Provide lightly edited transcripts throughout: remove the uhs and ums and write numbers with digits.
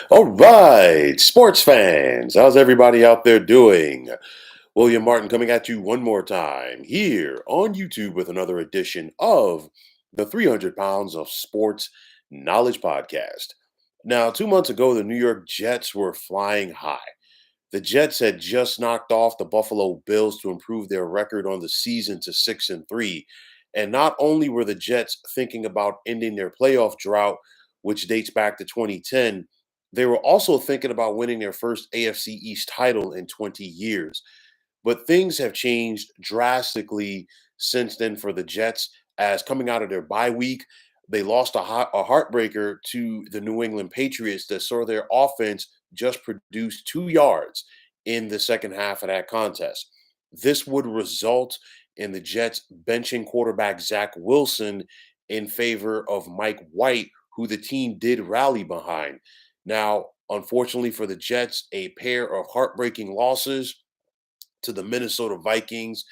All right, sports fans, how's everybody out there doing? William Martin coming at you one more time here on YouTube with another edition of the 300 Pounds of Sports Knowledge Podcast. Now, 2 months ago, the New York Jets were flying high. The Jets had just knocked off the Buffalo Bills to improve their record on the season to 6-3. And not only were the Jets thinking about ending their playoff drought, which dates back to 2010, they were also thinking about winning their first AFC East title in 20 years. But things have changed drastically since then for the Jets, as coming out of their bye week, they lost a heartbreaker to the New England Patriots that saw their offense just produce 2 yards in the second half of that contest. This would result in the Jets benching quarterback Zach Wilson in favor of Mike White, who the team did rally behind. Now, unfortunately for the Jets, a pair of heartbreaking losses to the Minnesota Vikings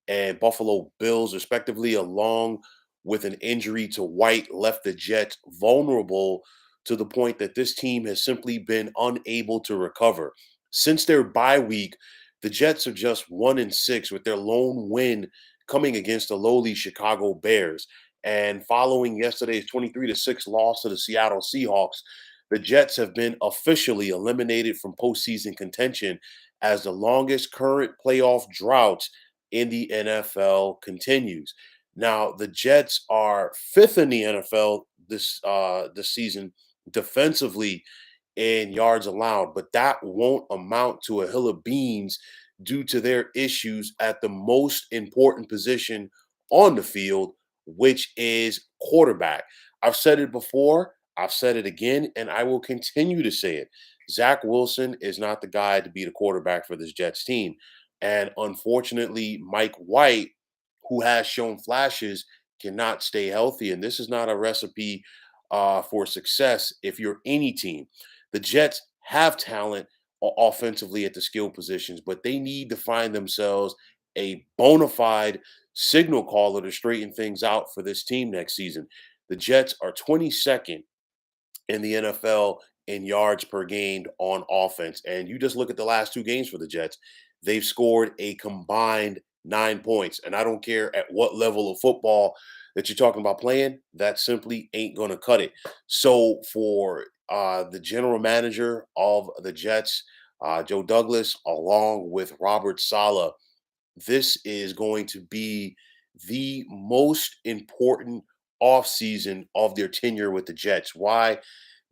and Buffalo Bills, respectively, along with an injury to White, left the Jets vulnerable to the point that this team has simply been unable to recover. Since their bye week, the Jets are just 1-6 with their lone win coming against the lowly Chicago Bears. And following yesterday's 23-6 loss to the Seattle Seahawks, the Jets have been officially eliminated from postseason contention as the longest current playoff drought in the NFL continues. Now, the Jets are fifth in the NFL this season defensively in yards allowed, but that won't amount to a hill of beans due to their issues at the most important position on the field, which is quarterback. I've said it before, I've said it again, and I will continue to say it. Zach Wilson is not the guy to be the quarterback for this Jets team. And unfortunately, Mike White, who has shown flashes, cannot stay healthy. And this is not a recipe for success if you're any team. The Jets have talent offensively at the skill positions, but they need to find themselves a bona fide signal caller to straighten things out for this team next season. The Jets are 22nd in the NFL in yards per game on offense. And you just look at the last two games for the Jets, they've scored a combined 9 points. And I don't care at what level of football that you're talking about playing, that simply ain't going to cut it. So for the general manager of the Jets, Joe Douglas, along with Robert Sala, this is going to be the most important offseason of their tenure with the Jets. Why?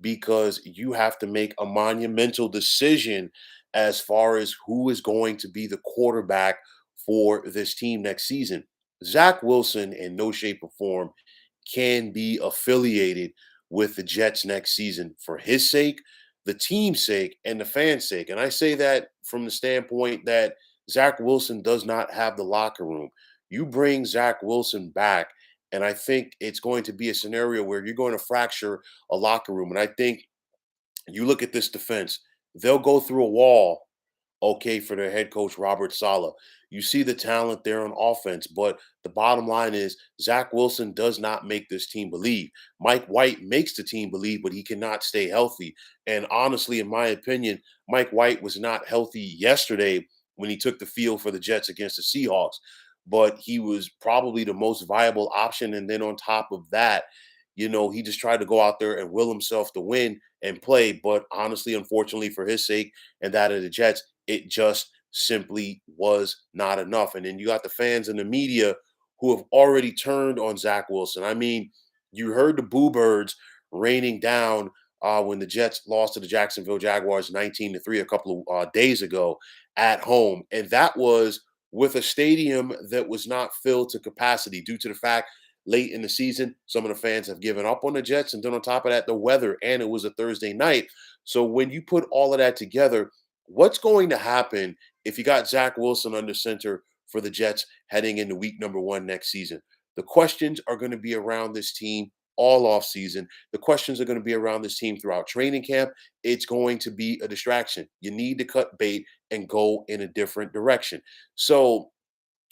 Because you have to make a monumental decision as far as who is going to be the quarterback for this team next season. Zach Wilson, in no shape or form, can be affiliated with the Jets next season for his sake, the team's sake, and the fans' sake. And I say that from the standpoint that Zach Wilson does not have the locker room. You bring Zach Wilson back, and I think it's going to be a scenario where you're going to fracture a locker room. And I think you look at this defense, they'll go through a wall, okay, for their head coach, Robert Sala. You see the talent there on offense, but the bottom line is Zach Wilson does not make this team believe. Mike White makes the team believe, but he cannot stay healthy. And honestly, in my opinion, Mike White was not healthy yesterday when he took the field for the Jets against the Seahawks, but he was probably the most viable option. And then on top of that, he just tried to go out there and will himself to win and play. But honestly, unfortunately for his sake and that of the Jets, it just simply was not enough. And then you got the fans and the media who have already turned on Zach Wilson. I mean, you heard the boo birds raining down when the Jets lost to the Jacksonville Jaguars 19-3 a couple of days ago at home. And that was with a stadium that was not filled to capacity due to the fact late in the season, some of the fans have given up on the Jets. And then on top of that, the weather, and it was a Thursday night. So when you put all of that together, what's going to happen if you got Zach Wilson under center for the Jets heading into week number one next season? The questions are going to be around this team all off season. The questions are going to be around this team throughout training camp. It's going to be a distraction. You need to cut bait and go in a different direction. So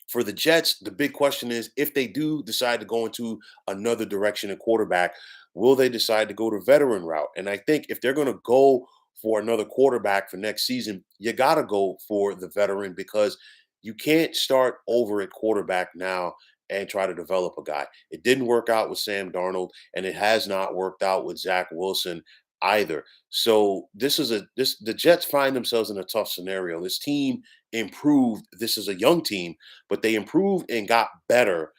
for the Jets, the big question is if they do decide to go into another direction at quarterback, will they decide to go the veteran route? And I think if they're going to go for another quarterback for next season, you got to go for the veteran because you can't start over at quarterback now and try to develop a guy. It didn't work out with Sam Darnold, and it has not worked out with Zach Wilson either. So the Jets find themselves in a tough scenario. This team improved. This is a young team, but they improved and got better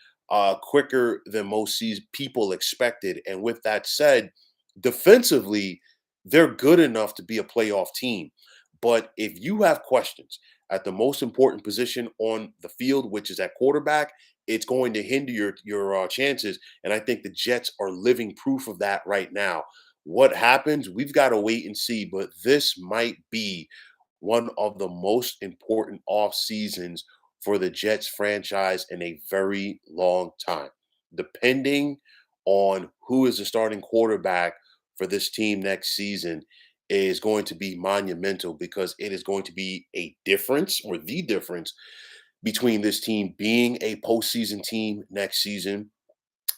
quicker than most people expected. And with that said, defensively, they're good enough to be a playoff team. But if you have questions at the most important position on the field, which is at quarterback, it's going to hinder your chances. And I think the Jets are living proof of that right now. What happens, we've got to wait and see. But this might be one of the most important off seasons for the Jets franchise in a very long time. Depending on who is the starting quarterback for this team next season is going to be monumental because it is going to be a difference or the difference between this team being a postseason team next season,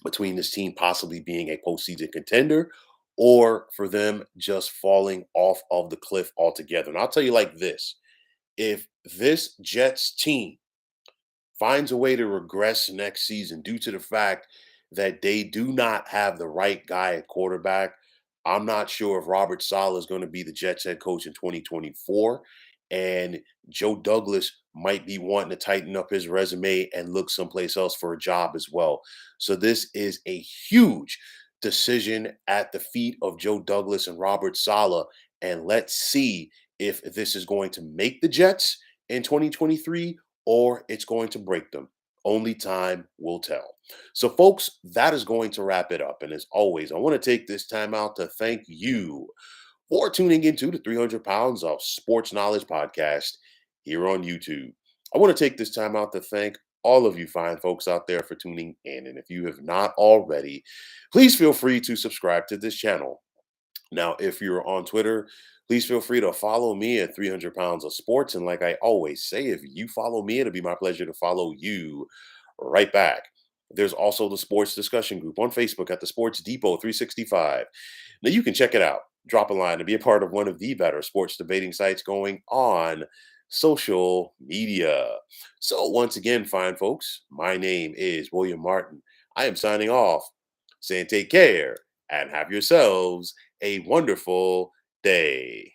between this team possibly being a postseason contender, or for them just falling off of the cliff altogether. And I'll tell you like this, if this Jets team finds a way to regress next season due to the fact that they do not have the right guy at quarterback. I'm not sure if Robert Saleh is going to be the Jets head coach in 2024. And Joe Douglas might be wanting to tighten up his resume and look someplace else for a job as well. So this is a huge decision at the feet of Joe Douglas and Robert Saleh. And let's see if this is going to make the Jets in 2023 or it's going to break them. Only time will tell. So, folks, that is going to wrap it up. And as always, I want to take this time out to thank you for tuning into the 300 Pounds of Sports Knowledge podcast here on YouTube. I want to take this time out to thank all of you fine folks out there for tuning in. And if you have not already, please feel free to subscribe to this channel. Now, if you're on Twitter, please feel free to follow me at 300 Pounds of Sports. And like I always say, if you follow me, it'll be my pleasure to follow you right back. There's also the sports discussion group on Facebook at the Sports Depot 365. Now, you can check it out. Drop a line to be a part of one of the better sports debating sites going on social media. So, once again, fine folks, my name is William Martin. I am signing off, saying take care and have yourselves a wonderful day.